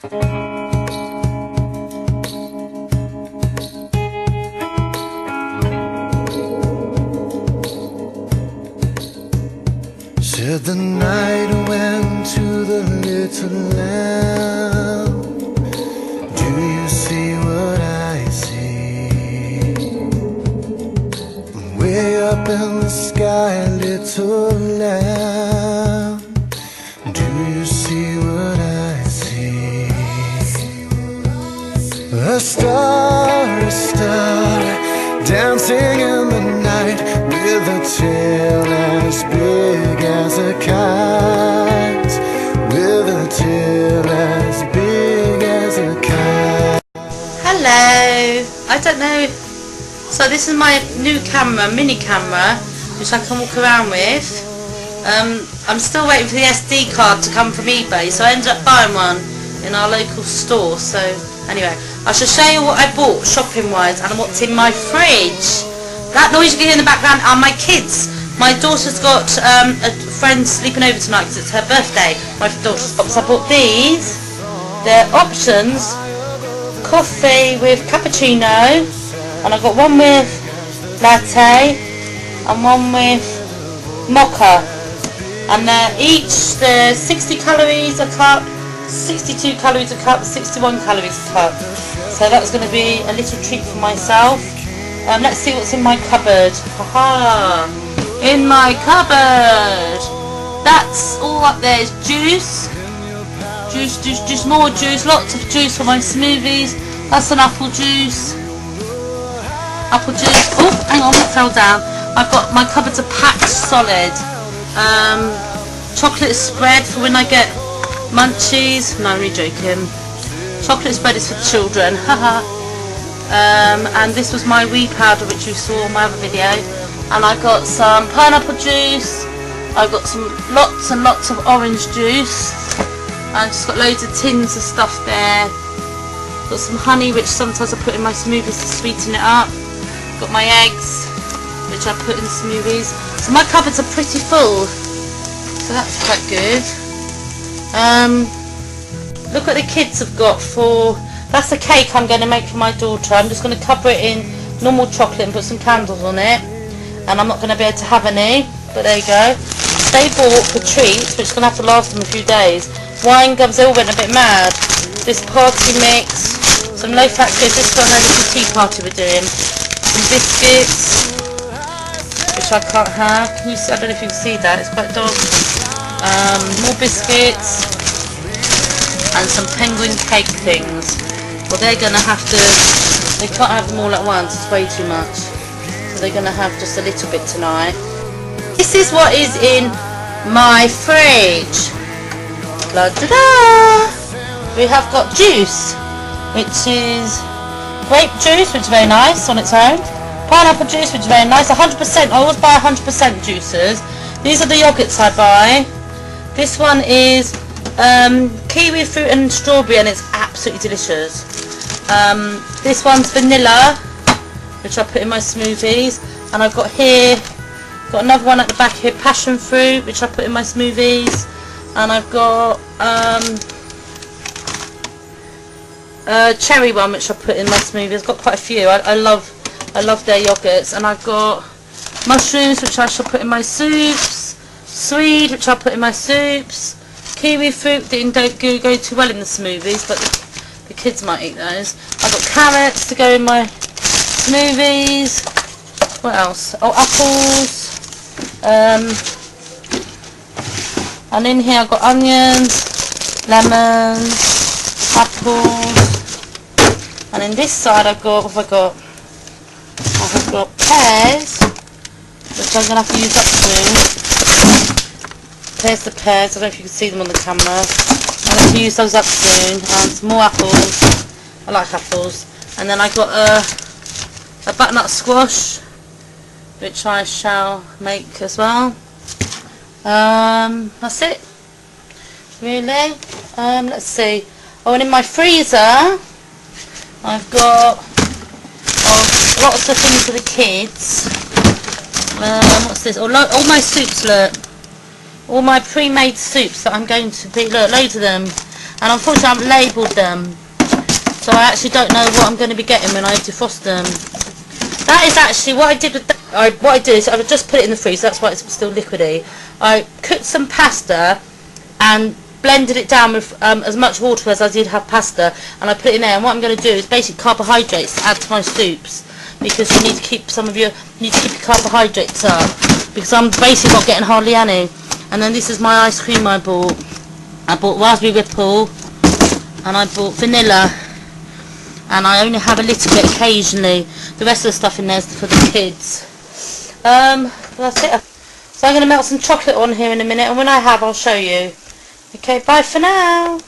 Said the night went to the little lamb. Do you see what I see? Way up in the sky, little lamb. Do you see what I see? A star, dancing in the night, with a tail as big as a kite, with a tail as big as a kite. Hello, I don't know, so this is my new camera, mini camera, which I can walk around with. I'm still waiting for the SD card to come from eBay, so I ended up buying one in our local store. So anyway, I shall show you what I bought shopping wise and what's in my fridge. That noise you can hear in the background are my kids. My daughter's got a friend sleeping over tonight because it's her birthday. My daughter's box. I bought these. They're options. Coffee with cappuccino, and I've got one with latte and one with mocha. And they're each, they're 60 calories a cup, 62 calories a cup, 61 calories a cup. So that was going to be a little treat for myself. Let's see what's in my cupboard. Haha! In my cupboard! That's all up there is juice. Juice, more juice, lots of juice for my smoothies. That's an apple juice. Apple juice. Oh, hang on, it fell down. I've got, my cupboards are packed solid. Chocolate spread for when I get munchies. No, I'm really joking. Chocolate spread is for children. Haha. And this was my wee powder, which you saw in my other video. And I got some pineapple juice. I've got some lots and lots of orange juice. I've just got loads of tins of stuff there. Got some honey, which sometimes I put in my smoothies to sweeten it up. Got my eggs, which I put in smoothies. So my cupboards are pretty full. So that's quite good. Look what the kids have got for... That's a cake I'm going to make for my daughter. I'm just going to cover it in normal chocolate and put some candles on it. And I'm not going to be able to have any. But there you go. They bought for treats, which is going to have to last them a few days. Wine gums, they all went a bit mad. This party mix, some low fat goods. This is for her little tea party we're doing. Some biscuits, which I can't have. Can you see? I don't know if you can see that. It's quite dark. More biscuits and some penguin cake things. Well, they're going to have to. They can't have them all at once. It's way too much. So they're going to have just a little bit tonight. This is what is in my fridge. La da da! We have got juice, which is grape juice, which is very nice on its own. Pineapple juice, which is very nice. 100%. I always buy 100% juices. These are the yogurts I buy. This one is kiwi fruit and strawberry, and it's absolutely delicious. This one's vanilla, which I put in my smoothies, and I've got here, got another one at the back here, passion fruit, which I put in my smoothies, and I've got cherry one, which I put in my smoothies. I've got quite a few. I love their yogurts, and I've got mushrooms, which I shall put in my soups, swede, which I put in my soups, kiwi fruit didn't go too well in the smoothies, but the kids might eat those. I've got carrots to go in my smoothies. What else? Oh, apples. And in here I've got onions, lemons, apples. And in this side I've got, what have I got? I've got pears, which I'm going to have to use up soon. There's the pears. I don't know if you can see them on the camera. I'm going to use those up soon. And some more apples. I like apples. And then I got a butternut squash, which I shall make as well. That's it. Really. Let's see. Oh, and in my freezer, I've got lots of things for the kids. What's this? All my soups, look. All my pre-made soups that I'm going to be, look, loads of them. and unfortunately I haven't labelled them, so I actually don't know what I'm going to be getting when I defrost them. That is actually what I did with what I did is I just put it in the freezer. That's why it's still liquidy. I cooked some pasta and blended it down with as much water as I did have pasta, and I put it in there. And what I'm going to do is basic carbohydrates to add to my soups, because you need to keep your carbohydrates up, because I'm basically not getting hardly any. And then this is my ice cream I bought. I bought raspberry ripple, and I bought vanilla, and I only have a little bit occasionally. The rest of the stuff in there is for the kids. That's it. So I'm going to melt some chocolate on here in a minute, and when I have, I'll show you. Okay, bye for now.